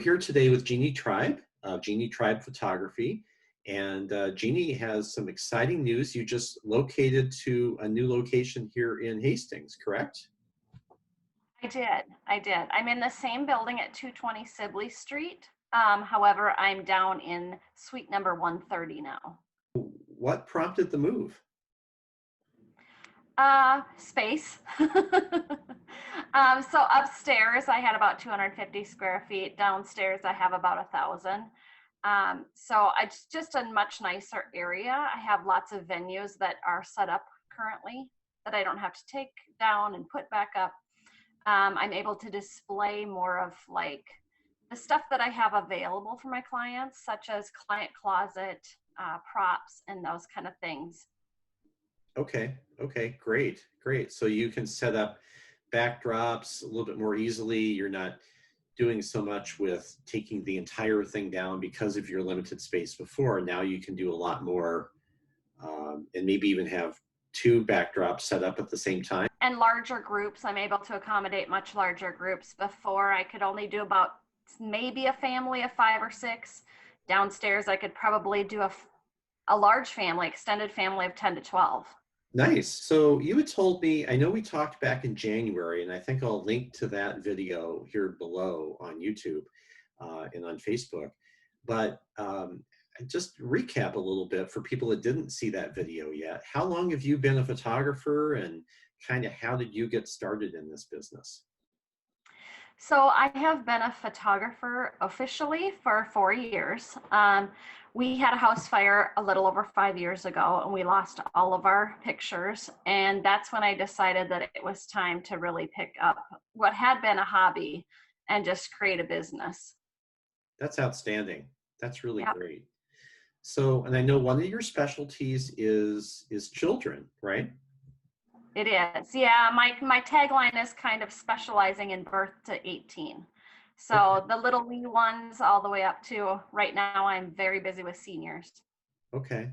here today with Jeannie Tribe, Jeannie Tribe Photography. And Jeannie has some exciting news. You just located to a new location here in Hastings, correct? I did. I'm in the same building at 220 Sibley Street. However, I'm down in suite number 130 now. What prompted the move? Space. So upstairs I had about 250 square feet. Downstairs I have about 1,000. So it's just a much nicer area. I have lots of venues that are set up currently that I don't have to take down and put back up. I'm able to display more of like the stuff that I have available for my clients, such as client closet, props, and those kind of things. Okay, great. So you can set up backdrops a little bit more easily. You're not doing so much with taking the entire thing down because of your limited space before. Now you can do a lot more, and maybe even have two backdrops set up at the same time. And larger groups, I'm able to accommodate much larger groups. Before I could only do about maybe a family of 5 or 6. Downstairs I could probably do a large family, extended family of 10 to 12. Nice. So you had told me, I know we talked back in January, and I think I'll link to that video here below on YouTube and on Facebook. But just recap a little bit for people that didn't see that video yet. How long have you been a photographer, and kind of how did you get started in this business? So I have been a photographer officially for 4 years. We had a house fire a little over 5 years ago, and we lost all of our pictures. And that's when I decided that it was time to really pick up what had been a hobby and just create a business. That's outstanding. That's really Yeah, great. So, and I know one of your specialties is children, right? it is. Yeah, my tagline is kind of specializing in birth to 18. Okay. So the little wee ones all the way up to right now, I'm very busy with seniors. Okay.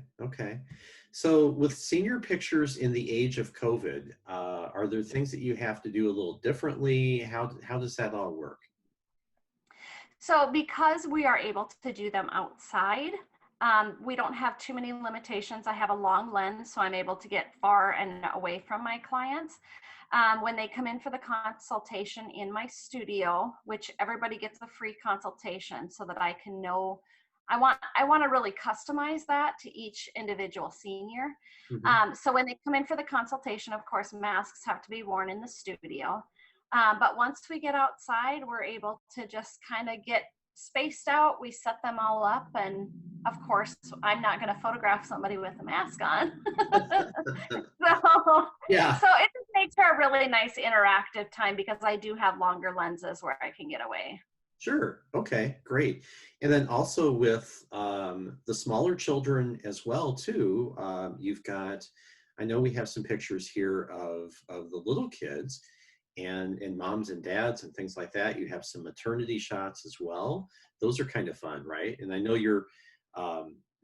So with senior pictures in the age of COVID, are there things that you have to do a little differently? How does that all work? So because we are able to do them outside, we don't have too many limitations. I have a long lens, so I'm able to get far and away from my clients. When they come in for the consultation in my studio, which everybody gets a free consultation so that I can know, I want to really customize that to each individual senior. Hmm. So when they come in for the consultation, of course, masks have to be worn in the studio. But once we get outside, we're able to just kind of get spaced out. We set them all up. And of course, I'm not going to photograph somebody with a mask on. so, Yeah, so it just makes for a really nice interactive time because I do have longer lenses where I can get away. sure. Okay, great. And then also with the smaller children as well too. You've got, I know we have some pictures here of the little kids and moms and dads and things like that. You have some maternity shots as well. Those are kind of fun, right? And I know you're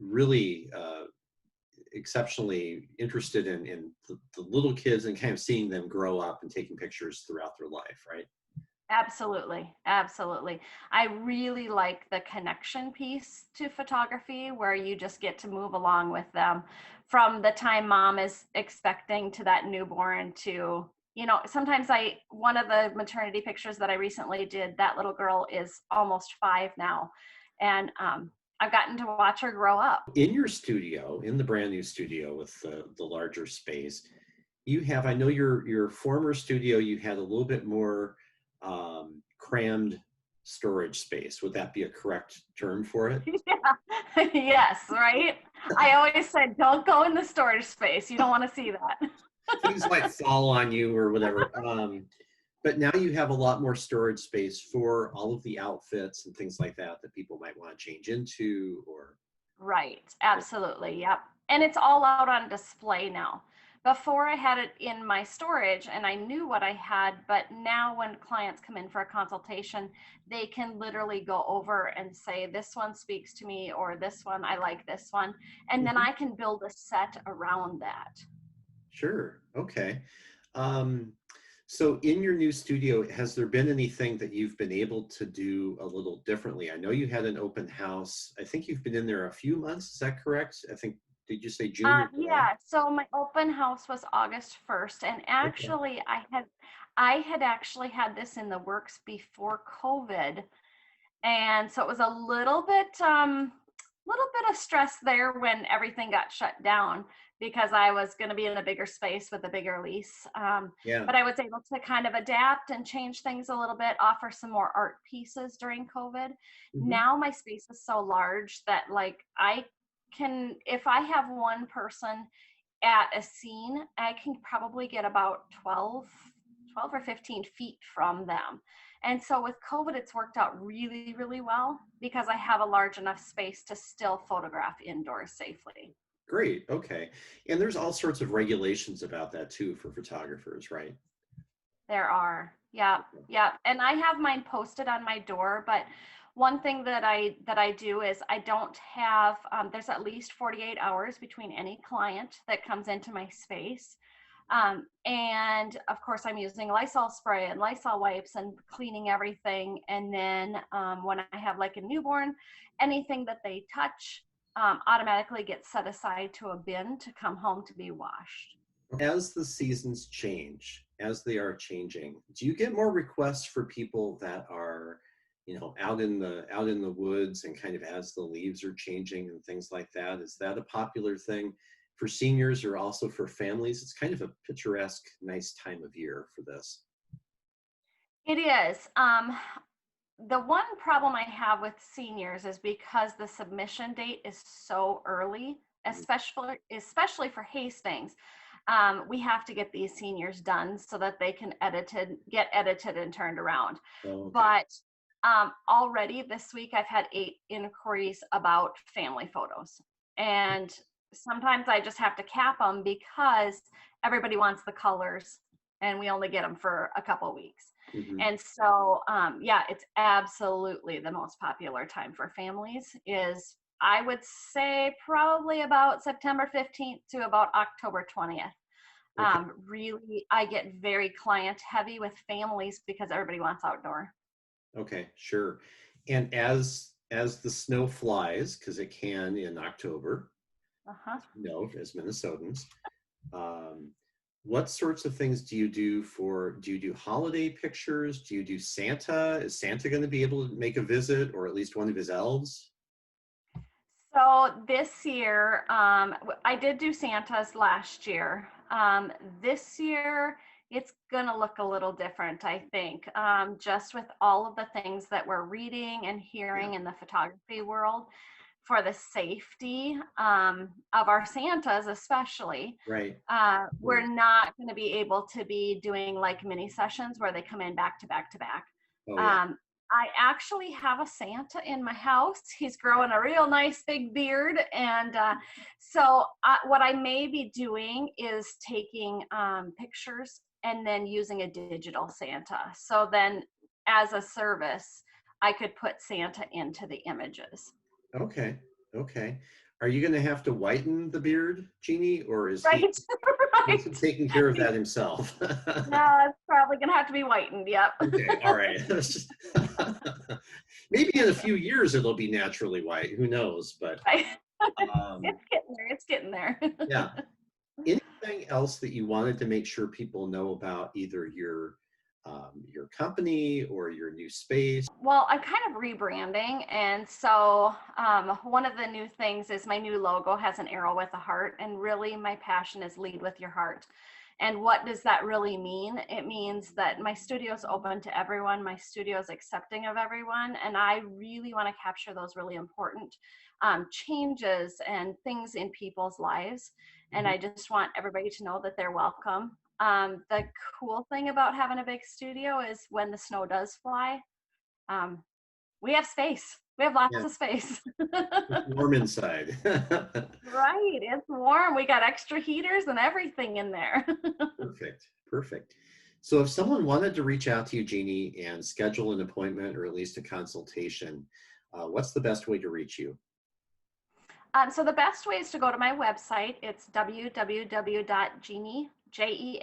really exceptionally interested in the little kids and kind of seeing them grow up and taking pictures throughout their life, right? Absolutely. Absolutely. I really like the connection piece to photography where you just get to move along with them from the time mom is expecting to that newborn to, sometimes one of the maternity pictures that I recently did, that little girl is almost 5 now. And I've gotten to watch her grow up. In your studio, in the brand new studio with the larger space, you have, I know your former studio, you had a little bit more crammed storage space. Would that be a correct term for it? Yeah. Yes, right? I always said, don't go in the storage space. You don't want to see that. Things might fall on you or whatever. But now you have a lot more storage space for all of the outfits and things like that that people might want to change into or. Right. Absolutely. Yep. And it's all out on display now. Before I had it in my storage and I knew what I had, but now when clients come in for a consultation, they can literally go over and say, this one speaks to me, or this one, I like this one. And then Mhm. I can build a set around that. Sure. Okay. Um, So in your new studio, has there been anything that you've been able to do a little differently? I know you had an open house. I think you've been in there a few months. Is that correct? I think, did you say June or July? Yeah, so my open house was August 1st, and Okay. actually I had actually had this in the works before COVID. And so it was a little bit of stress there when everything got shut down because I was going to be in a bigger space with a bigger lease. Yeah. But I was able to kind of adapt and change things a little bit, offer some more art pieces during COVID. Hmm. Now my space is so large that like I can, if I have one person at a scene, I can probably get about 12 or 15 feet from them. And so with COVID, it's worked out really, really well because I have a large enough space to still photograph indoors safely. Great. Okay. And there's all sorts of regulations about that too for photographers, right? There are. Yeah, yeah. And I have mine posted on my door, but one thing that I do is I don't have there's at least 48 hours between any client that comes into my space. And of course, I'm using Lysol spray and Lysol wipes and cleaning everything. And then when I have like a newborn, anything that they touch automatically gets set aside to a bin to come home to be washed. As the seasons change, as they are changing, do you get more requests for people that are, out in the woods and kind of as the leaves are changing and things like that? Is that a popular thing for seniors or also for families? It's kind of a picturesque, nice time of year for this. It is. The one problem I have with seniors is because the submission date is so early, especially for Hastings. We have to get these seniors done so that they can get edited and turned around. Oh, okay. But already this week, I've had 8 inquiries about family photos, and sometimes I just have to cap them because everybody wants the colors, and we only get them for a couple weeks. Hmm. And so, yeah, it's absolutely the most popular time for families is I would say probably about September 15th to about October 20th. Okay. Really, I get very client heavy with families because everybody wants outdoor. Okay, sure. And as the snow flies, because it can in October, Uh-huh. as Minnesotans, um, what sorts of things do you do do you do holiday pictures? Do you do Santa? Is Santa going to be able to make a visit or at least one of his elves? So this year, I did do Santa's last year. This year, it's going to look a little different, I think, just with all of the things that we're reading and Yeah, hearing in the photography world for the safety of our Santas, especially. right. We're not going to be able to be doing like mini sessions where they come in back to back to back. Oh, yeah. Um, I actually have a Santa in my house. He's growing a real nice big beard. And so what I may be doing is taking pictures and then using a digital Santa. So then as a service, I could put Santa into the images. Okay. Okay. Are you going to have to whiten the beard, Jeannie, or Right, is he right. taking care of that himself? No, it's probably gonna have to be whitened. Yep. Okay, all right. Maybe in a few years it'll be naturally white. Who knows? But Right. um, It's getting there. It's getting there. yeah. Anything else that you wanted to make sure people know about either your company or your new space? Well, I'm kind of rebranding, and so one of the new things is my new logo has an arrow with a heart, and really my passion is lead with your heart. And what does that really mean? It means that my studio is open to everyone, my studio is accepting of everyone, and I really want to capture those really important changes and things in people's lives. And Mhm. I just want everybody to know that they're welcome. The cool thing about having a big studio is when the snow does fly, um, we have space. We have lots Yeah, of space. it's warm inside. Right. It's warm. We got extra heaters and everything in there. Perfect, perfect. So if someone wanted to reach out to you, Jeannie, and schedule an appointment or at least a consultation, what's the best way to reach you? So the best way is to go to my website. It's www.jeannie Jeannie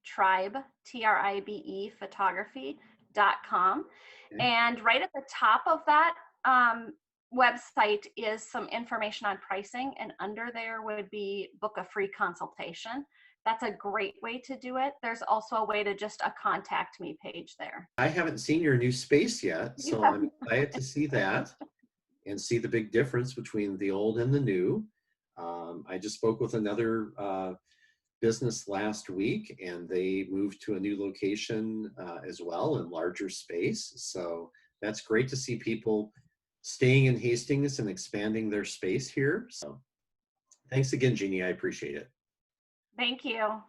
Tribe, Tribe photography.com. Okay. And right at the top of that website is some information on pricing, and under there would be book a free consultation. That's a great way to do it. There's also a way to just a contact me page there. I haven't seen your new space yet, You so have I'm excited to see that and see the big difference between the old and the new. I just spoke with another business last week, and they moved to a new location as well in larger space. So that's great to see people staying in Hastings and expanding their space here. So thanks again, Jeannie. I appreciate it. Thank you.